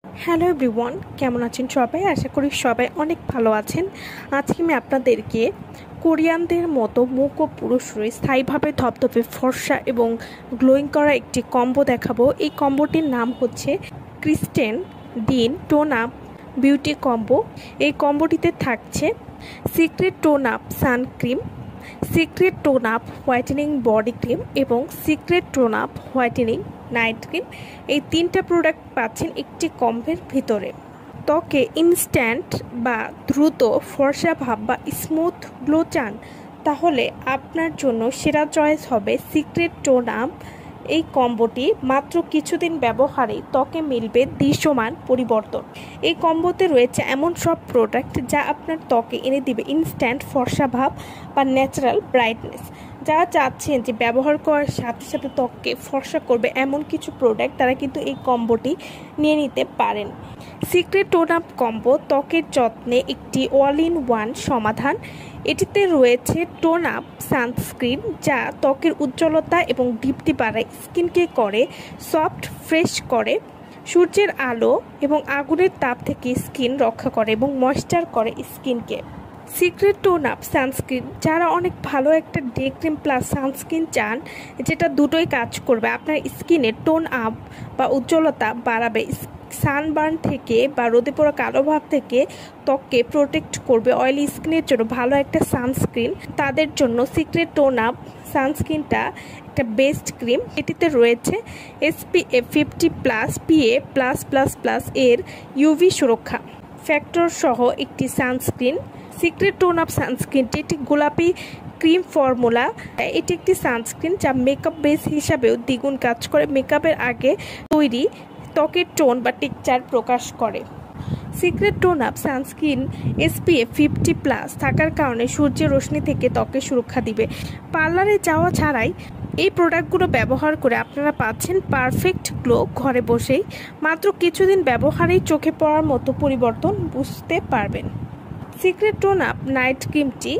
Hello everyone, কেমন আছেন সবাই? আশা করি সবাই অনেক ভালো আছেন। আজকে আমি আপনাদেরকে কোরিয়ানদের মতো মুখ ও পুরো শরীর স্থায়ীভাবে ধপধপে ফর্সা এবং গ্লোয়িং করা একটি কম্বো দেখাবো। এই কম্বোটির নাম হচ্ছে Christine Dean tone up beauty combo. এই কম্বোটিতে থাকছে secret tone up suncream, secret tone up whitening body cream এবং secret tone up whitening night cream. এই তিনটা প্রোডাক্ট পাচ্ছেন একটি কম্বোর ভিতরে। ত্বকে ইনস্ট্যান্ট বা দ্রুত ফর্সা ভাব বা স্মুথ গ্লো চান, তাহলে আপনার জন্য সেরা চয়েস হবে সিক্রেট টোন আপ। এই কম্বোটি মাত্র কিছুদিন ব্যবহারেই ত্বকে মিলবে দৃশ্যমান পরিবর্তন। এই কম্বোতে রয়েছে এমন সব প্রোডাক্ট যা আপনার ত্বকে এনে দিবে ইনস্ট্যান্ট ফর্সা ভাব বা ন্যাচারাল ব্রাইটনেস। যারা চাচ্ছেন যে ব্যবহার করার সাথে সাথে ত্বককে ফর্সা করবে এমন কিছু প্রোডাক্ট, তারা কিন্তু এই কম্বোটি নিয়ে নিতে পারেন। সিক্রেট টোন আপ কম্বো ত্বকের যত্নে একটি অল ইন ওয়ান সমাধান। এটিতে রয়েছে টোন আপ সানস্ক্রিন, যা ত্বকের উজ্জ্বলতা এবং দীপ্তি বাড়ায়, স্কিনকে করে সফট ফ্রেশ করে, সূর্যের আলো এবং আগুনের তাপ থেকে স্কিন রক্ষা করে এবং ময়েশ্চার করে স্কিনকে। সিক্রেট টোন আপ সানস্ক্রিন, যারা অনেক ভালো একটা ডে ক্রিম প্লাস সানস্ক্রিন চান, যেটা দুটোই কাজ করবে, আপনার স্কিনের টোন আপ বা উজ্জ্বলতা বাড়াবে, সানবার্ন থেকে বা রোদে পড়া কালো ভাব থেকে ত্বককে প্রোটেক্ট করবে। অয়েলি স্কিনের জন্য ভালো একটা সানস্ক্রিন, তাদের জন্য সিক্রেট টোন আপ সানস্ক্রিনটা একটা বেস্ট ক্রিম। এটিতে রয়েছে SPF 50+ PA+++ এর ইউভি সুরক্ষা ফ্যাক্টর সহ একটি সানস্ক্রিন। সিক্রেট টোন আপ সানস্ক্রিনটি একটি গোলাপি ক্রিম ফর্মুলা। এটি একটি সানস্ক্রিন যা মেকআপ বেস হিসাবেও দ্বিগুণ কাজ করে, মেকআপের আগে তৈরি ত্বকের টোন বা টেক্সচার প্রকাশ করে। Secret tone up sunscreen SPF 50+ থাকার কারণে সূর্যের রশ্মি থেকে ত্বকে সুরক্ষা দিবে। পার্লারে যাওয়া ছাড়াই এই প্রোডাক্টগুলো ব্যবহার করে আপনারা পাচ্ছেন পারফেক্ট গ্লো ঘরে বসেই। মাত্র কিছুদিন ব্যবহারেই চোখে পড়ার মতো পরিবর্তন বুঝতে পারবেন। সিক্রেট টোন আপ নাইট ক্রিমটি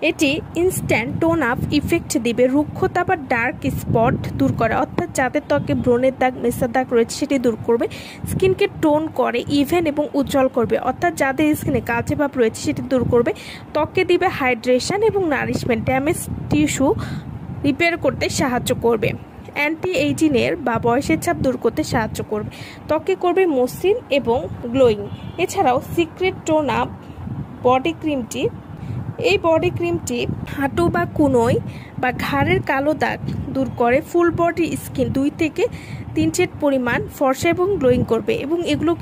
এটি ইনস্ট্যান্ট টোন আপ ইফেক্ট দিবে, রুক্ষতা বা ডার্ক স্পট দূর করে, অর্থাৎ যাদের ত্বকে ব্রণের দাগ মেসার দাগ রয়েছে সেটি দূর করবে, স্কিনকে টোন করে ইভেন এবং উজ্জ্বল করবে, অর্থাৎ যাদের স্কিনে কালচে ভাব রয়েছে সেটি দূর করবে, ত্বককে দিবে হাইড্রেশন এবং নারিশমেন্ট, ড্যামেজ টিস্যু রিপেয়ার করতে সাহায্য করবে, অ্যান্টি এইজিংয়ের বা বয়সের ছাপ দূর করতে সাহায্য করবে, ত্বকে করবে মসৃণ এবং গ্লোয়িং। এছাড়াও সিক্রেট টোন আপ বডি ক্রিমটি, এই বডি ক্রিমটি হাঁটু বা কুনোয় বা ঘাড়ের কালো দাগ দূর করে, ফুল বডি স্কিন 2 থেকে 3 শেড পরিমাণ ফর্সা এবং গ্লোয়িং করবে এবং এগুলো